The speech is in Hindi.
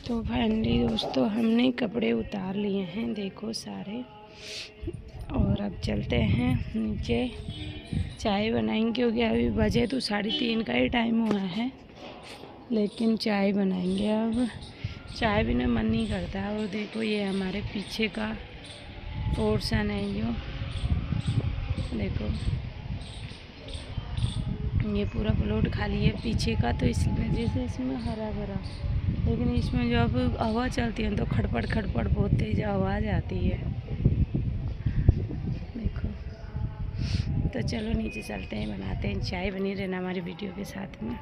तो फाइनली दोस्तों हमने कपड़े उतार लिए हैं, देखो सारे। और अब चलते हैं नीचे, चाय बनाएंगे क्योंकि अभी बजे तो 3:30 का ही टाइम हुआ है, लेकिन चाय बनाएंगे। अब चाय बिना मन नहीं करता। और देखो ये हमारे पीछे का पोर्शन है, यो देखो ये पूरा प्लॉट खाली है पीछे का, तो इस वजह से इसमें हरा भरा। लेकिन इसमें जब हवा चलती है तो खड़पड़ खड़पड़ बहुत तेज़ आवाज़ आती है, देखो। तो चलो नीचे चलते हैं, बनाते हैं चाय। बनी रहना हमारी वीडियो के साथ में।